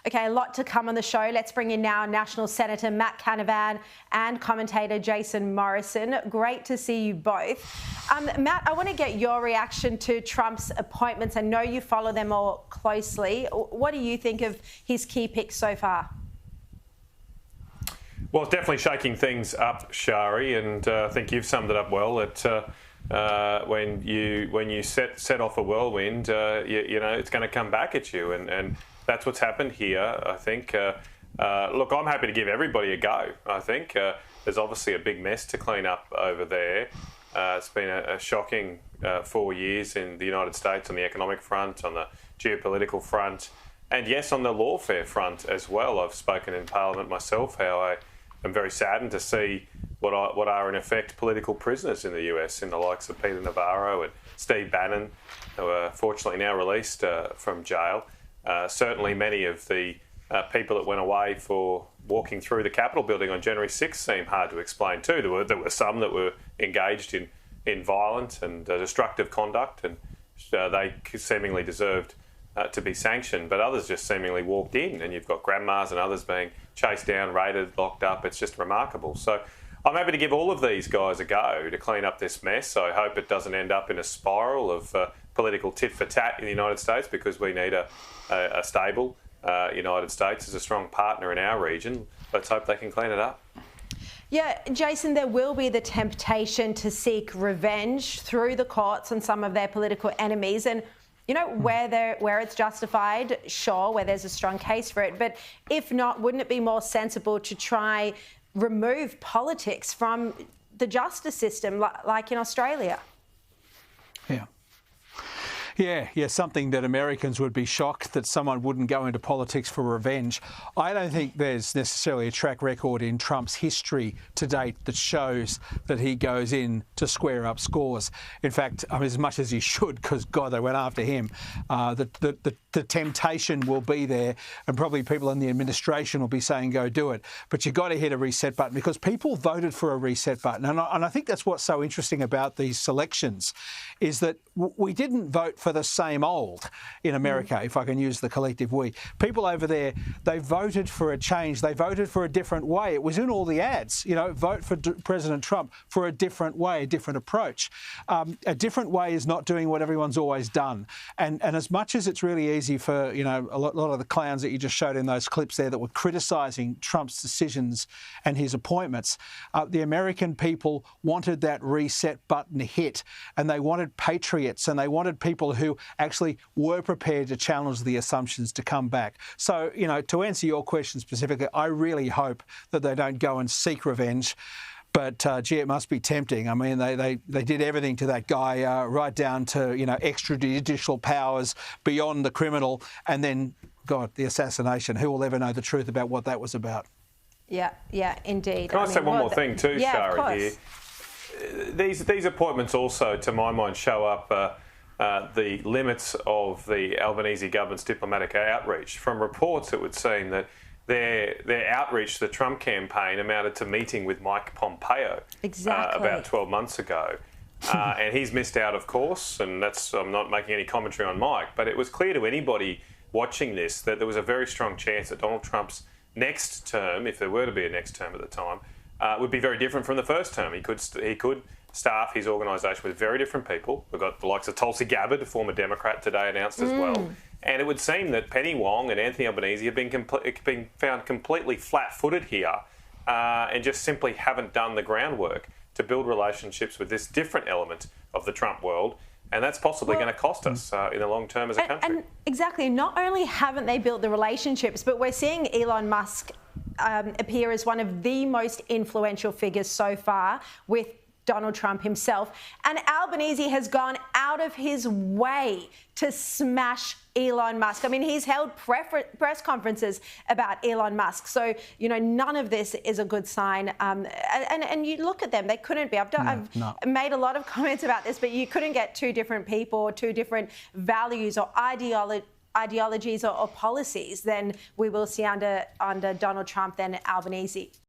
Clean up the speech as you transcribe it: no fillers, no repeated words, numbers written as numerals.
Okay, a lot to come on the show. Let's bring in now National Senator Matt Canavan and commentator Jason Morrison. Great to see you both. Matt, I want to get your reaction to Trump's appointments. I know you follow them all closely. What do you think of his key picks so far? Well, it's definitely shaking things up, Sharri, and I think you've summed it up well. That when you set off a whirlwind, you know it's going to come back at you, and that's what's happened here. I think. Look, I'm happy to give everybody a go. I think there's obviously a big mess to clean up over there. It's been a shocking 4 years in the United States on the economic front, on the geopolitical front, and yes, on the lawfare front as well. I've spoken in Parliament myself how I am very saddened to see what are in effect political prisoners in the US, in the likes of Peter Navarro and Steve Bannon, who are fortunately now released from jail. Certainly many of the people that went away for walking through the Capitol building on January 6th seem hard to explain too. There were some that were engaged in violent and destructive conduct, and they seemingly deserved to be sanctioned, but others just seemingly walked in, and you've got grandmas and others being chased down, raided, locked up. It's just remarkable. So I'm happy to give all of these guys a go to clean up this mess. I hope it doesn't end up in a spiral of political tit-for-tat in the United States, because we need a stable United States as a strong partner in our region. Let's hope they can clean it up. Yeah, Jason, there will be the temptation to seek revenge through the courts on some of their political enemies, and you know, where it's justified, sure, where there's a strong case for it. But if not, wouldn't it be more sensible to try remove politics from the justice system, like in Australia? Yeah, something that Americans would be shocked that someone wouldn't go into politics for revenge. I don't think there's necessarily a track record in Trump's history to date that shows that he goes in to square up scores. In fact, I mean, as much as he should, because, God, they went after him. The temptation will be there, and probably people in the administration will be saying, go do it. But you've got to hit a reset button, because people voted for a reset button. And I think that's what's so interesting about these selections, is that we didn't vote for the same old in America, if I can use the collective we. People over there, they voted for a change. They voted for a different way. It was in all the ads, you know, vote for President Trump for a different way, a different approach. A different way is not doing what everyone's always done. And as much as it's really easy for, you know, a lot of the clowns that you just showed in those clips there that were criticising Trump's decisions and his appointments, the American people wanted that reset button hit, and they wanted patriots, and they wanted people who actually were prepared to challenge the assumptions to come back. So, you know, to answer your question specifically, I really hope that they don't go and seek revenge. But, gee, it must be tempting. I mean, they did everything to that guy, right down to, you know, extrajudicial powers beyond the criminal. And then, God, the assassination. Who will ever know the truth about what that was about? Yeah, indeed. Can I say one more thing too, Sharri, here? These appointments also, to my mind, show up the limits of the Albanese government's diplomatic outreach. From reports, it would seem that their outreach to the Trump campaign amounted to meeting with Mike Pompeo about 12 months ago. And he's missed out, of course, and I'm not making any commentary on Mike, but it was clear to anybody watching this that there was a very strong chance that Donald Trump's next term, if there were to be a next term at the time, would be very different from the first term. He could staff his organisation with very different people. We've got the likes of Tulsi Gabbard, a former Democrat, today announced as well. And it would seem that Penny Wong and Anthony Albanese have been found completely flat-footed here and just simply haven't done the groundwork to build relationships with this different element of the Trump world. And that's possibly going to cost us in the long term as a country. And exactly. Not only haven't they built the relationships, but we're seeing Elon Musk appear as one of the most influential figures so far with Donald Trump himself. And Albanese has gone out of his way to smash Elon Musk. I mean, he's held press conferences about Elon Musk. So, you know, none of this is a good sign. And you look at them, they couldn't be. I've made a lot of comments about this, but you couldn't get two different people or two different values or ideologies or policies than we will see under Donald Trump than Albanese.